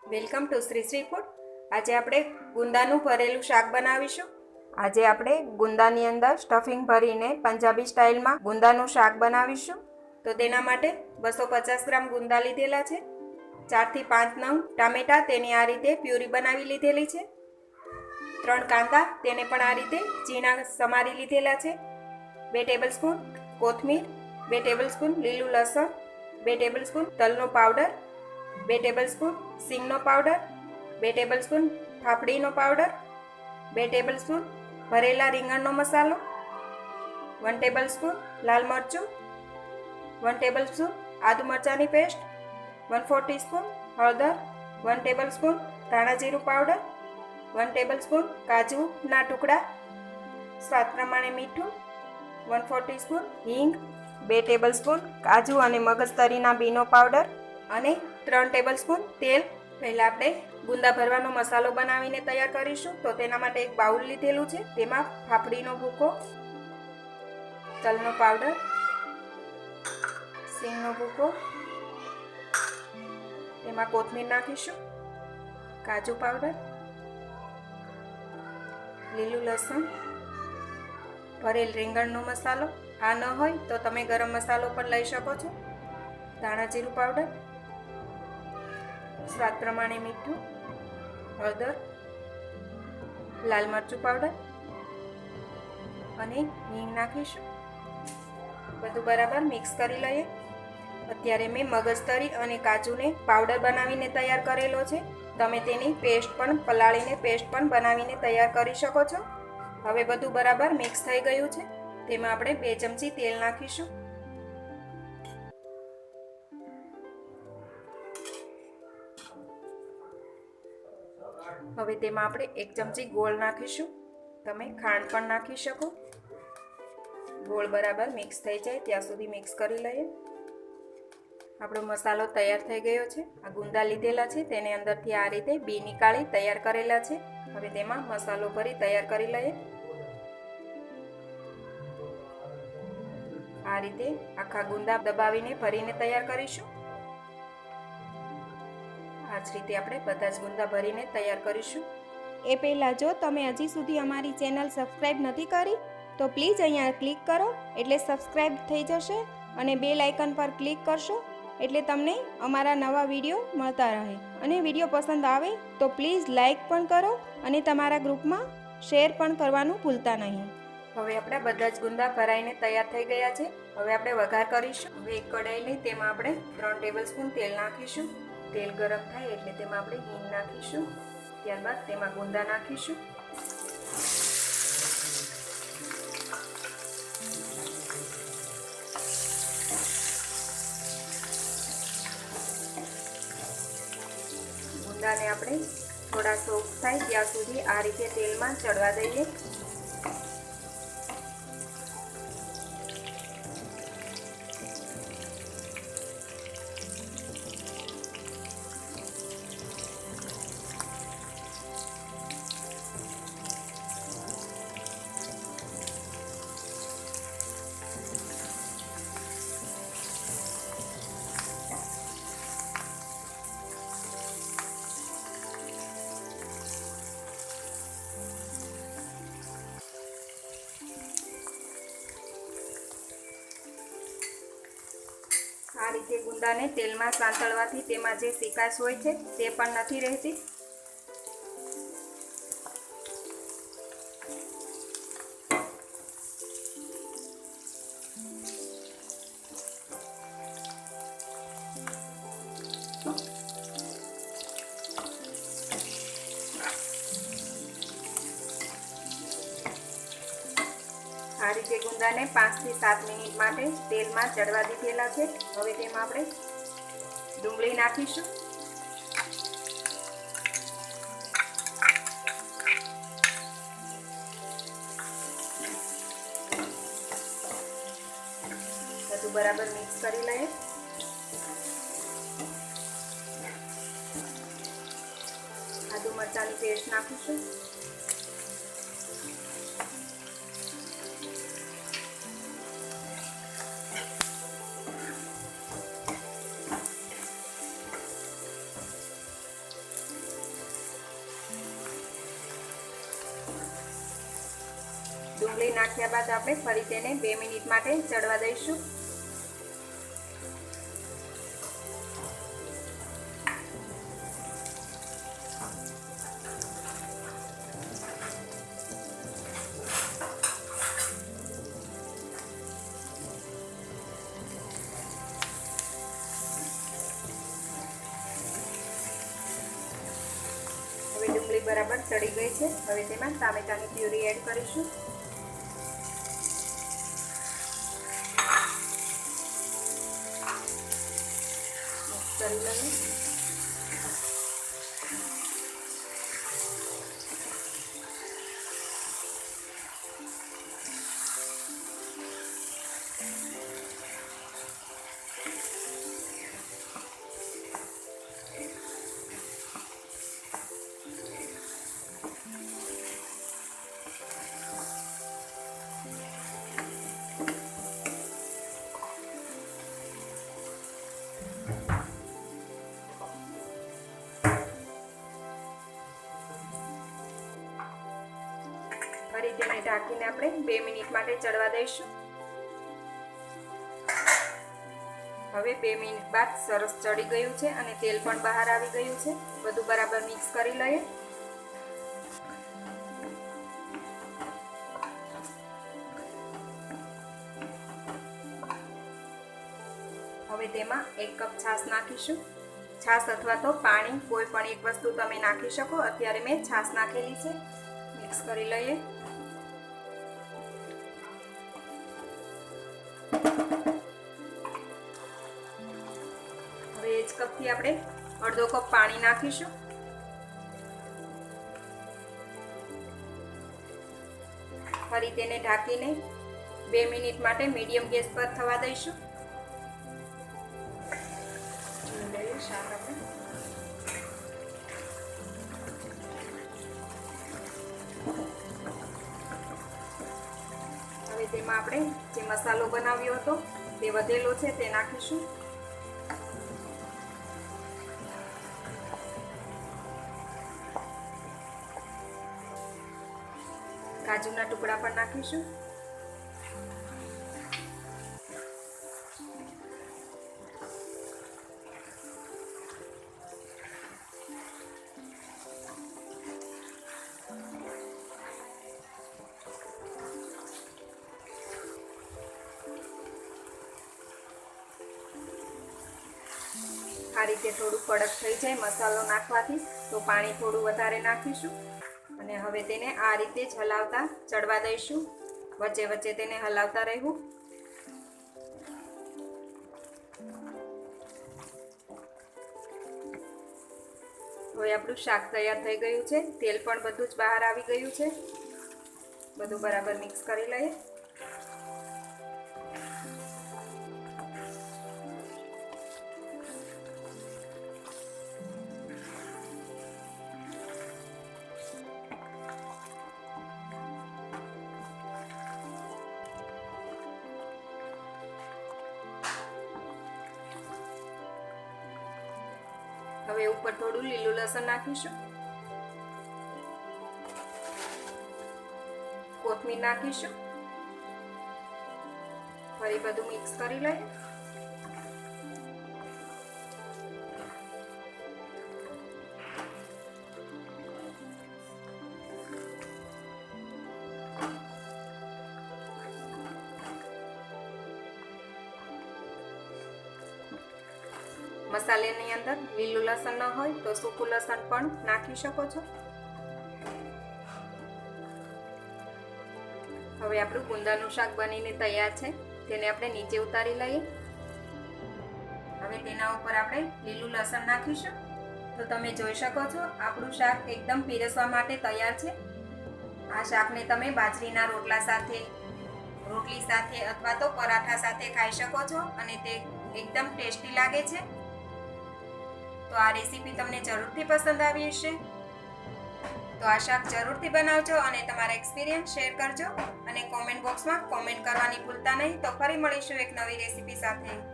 Welcome to Shri Shri food. આજે આપણે ગુંદાનું ભરેલું શાક બનાવીશું। આજે આપણે ગુંદાની અંદર સ્ટફિંગ ભરીને પંજાબી સ્ટાઇલમાં ગુંદાનું શાક બનાવીશું। તો તેના માટે 250 ગ્રામ ગુંદા લીધેલા છે। 4 થી 5 નંગ ટામેટા તેની આ રીતે પ્યુરી બનાવી લીધેલી છે। 3 કાંદા તેને પણ આ રીતે ઝીણા સમારી લીધેલા છે। 2 ટેબલસ્પૂન કોથમીર, 2 ટેબલસ્પૂન લીલું લસણ, 2 ટેબલસ્પૂન તલનો પાવડર, 2 ટેબલસ્પૂન સિંગનો પાવડર, 2 ટેબલસ્પૂન ફાફડીનો પાવડર, 2 ટેબલસ્પૂન ભરેલા રીંગણનો મસાલો, 1 ટેબલસ્પૂન લાલ મરચું, 1 ટેબલસ્પૂન આદુ મરચાંની પેસ્ટ, 1/4 ટીસ્પૂન હળદર, 1 ટેબલસ્પૂન ધાણા જીરું પાવડર, 1 ટેબલસ્પૂન કાજુના ટુકડા, સ્વાદ પ્રમાણે મીઠું, 1/4 ટીસ્પૂન હિંગ, 2 ટેબલસ્પૂન કાજુ અને મગજતરીના બીનો પાવડર અને 3 ટેબલસ્પૂન તેલ। પહેલાં આપણે ગુંદા ભરવાનો મસાલો બનાવીને તૈયાર કરીશું। તો તેના માટે એક બાઉલ લીધેલું છે, તેમાં ફાફડીનો ભૂકો, તલનો પાવડર, સિંગનો ભૂકો, તેમાં કોથમીર નાખીશું, કાજુ પાવડર, લીલું લસણ, ભરેલ રીંગણનો મસાલો, આ ન હોય તો તમે ગરમ મસાલો પણ લઈ શકો છો, ધાણા જીરું પાવડર, સ્વાદ પ્રમાણે મીઠું, હળદર, લાલ મરચું પાવડર અને હિંગ નાખીશું। બધું બરાબર મિક્સ કરી લઈએ। અત્યારે મેં મગજતરી અને કાજુને પાવડર બનાવીને તૈયાર કરેલો છે। તમે તેની પેસ્ટ પણ પલાળીને પેસ્ટ પણ બનાવીને તૈયાર કરી શકો છો। હવે બધું બરાબર મિક્સ થઈ ગયું છે, તેમાં આપણે 2 ચમચી તેલ નાખીશું। હવે તેમાં આપણે 1 ચમચી ગોળ નાખીશું, તમે ખાંડ પણ નાખી શકો। ગોળ બરાબર મિક્સ થઈ જાય ત્યાં સુધી મિક્સ કરી લઈએ। આપણો મસાલો તૈયાર થઈ ગયો છે। આ ગુંદા લીધેલા છે તેને અંદરથી આ રીતે બી નીકાળી તૈયાર કરેલા છે। હવે તેમાં મસાલો ભરી તૈયાર કરી લઈએ। આ રીતે આખા ગુંદા દબાવીને ભરીને તૈયાર કરીશું। આ જ રીતે આપણે બધા જ ગુંદા ભરીને તૈયાર કરીશું। એ પહેલાં જો તમે હજી સુધી અમારી ચેનલ સબસ્ક્રાઈબ નથી કરી તો પ્લીઝ અહીંયા ક્લિક કરો એટલે સબસ્ક્રાઈબ થઈ જશે અને બેલ આઇકન પર ક્લિક કરશો એટલે તમને અમારા નવા વિડીયો મળતા રહે। અને વિડીયો પસંદ આવે તો પ્લીઝ લાઈક પણ કરો અને તમારા ગ્રુપમાં શેર પણ કરવાનું ભૂલતા નહીં। હવે આપણા બધા જ ગુંદા ભરાઈને તૈયાર થઈ ગયા છે। હવે આપણે વઘાર કરીશું। હવે એક કઢાઈ લઈ તેમાં આપણે 3 ટેબલસ્પૂન તેલ નાખીશું। તેલ ગરમ થાય એટલે તેમાં આપણે હિંગ નાખીશું, ત્યારબાદ તેમાં ગુંદા નાખીશું। ગુંદાને આપણે થોડા સોફ્ટ થાય ત્યાં સુધી આ રીતે તેલમાં ચડવા દઈએ। આ રીતે ગુંદાને તેલમાં સાંતળવાથી તેમાં જે ચીકાશ હોય છે તે પણ નથી રહેતી। આ રીતે ગુંદાને 5 થી 7 મિનિટ માટે તેલમાં ચડવા દીધેલા છે। હવે તેમાં આપણે ડુંગળી નાખીશું, બધું બરાબર મિક્સ કરી લઈએ। આદુ મરચાંની પેસ્ટ નાખીશું, ડુંગળી નાખ્યા બાદ આપણે ફરી તેને 2 મિનિટ માટે ચડવા દઈશું. હવે ડુંગળી બરાબર ચડી ગઈ છે. હવે તેમાં ટામેટાની પ્યુરી એડ કરીશું. મિક્સ કરી લઈએ. ફરી તેને ઢાંકીને આપણે 2 મિનિટ માટે ચડવા દઈશું. હવે 2 મિનિટ બાદ સરસ ચડી ગયું છે અને તેલ પણ બહાર આવી ગયું છે. બધું બરાબર મિક્સ કરી લઈએ. હવે તેમાં 1 કપ છાશ નાખીશું. છાશ અથવા તો પાણી કોઈ પણ એક વસ્તુ તમે નાખી શકો. અત્યારે મેં છાશ નાખેલી છે. મિક્સ કરી લઈએ. હવે એ જ કપથી આપણે અડધો કપ પાણી નાખીશું. ફરી તેને ઢાંકીને 2 મિનિટ માટે મીડિયમ ગેસ પર થવા દઈશું. હવે તેમાં આપણે જે મસાલો બનાવ્યો હતો તે વધેલો છે તે નાખીશું. કાજુના ટુકડા પણ નાખીશું. આ રીતે થોડું કડક થઈ જાય મસાલો નાખવાથી તો પાણી થોડું વધારે નાખીશું અને હવે તેને આ રીતે જ હલાવતા ચડવા દઈશું. વચ્ચે વચ્ચે તેને હલાવતા રહેવું. હવે આપણું શાક તૈયાર થઈ ગયું છે. તેલ પણ બધું જ બહાર આવી ગયું છે. બધું બરાબર મિક્સ કરી લઈએ. હવે ઉપર થોડું લીલું લસણ નાખીશું. કોથમીર નાખીશું. ફરી બધું મિક્સ કરી લઈએ. મસાલાની અંદર લીલું લસણ ન હોય તો સૂકું લસણ પણ નાખી શકો છો. હવે આપણું ગુંદાનું શાક બનીને તૈયાર છે. તેને આપણે નીચે ઉતારી લઈએ. હવે તેના ઉપર આપણે લીલું લસણ નાખીશું. તો તમે જોઈ શકો છો આપણું શાક એકદમ પીરસવા માટે તૈયાર છે. આ શાકને તમે બાજરીના રોટલા સાથે, રોટલી સાથે અથવા તો પરાઠા સાથે ખાઈ શકો છો અને તે એકદમ ટેસ્ટી લાગે છે. તો આ રેસીપી તમને જરૂરથી પસંદ આવી હશે. તો આ શાક જરૂરથી બનાવજો અને તમારા એક્સપિરિયન્સ શેર કરજો અને કોમેન્ટ બોક્સમાં કોમેન્ટ કરવાની ભૂલતા નહીં. તો ફરી મળીશું એક નવી રેસીપી સાથે.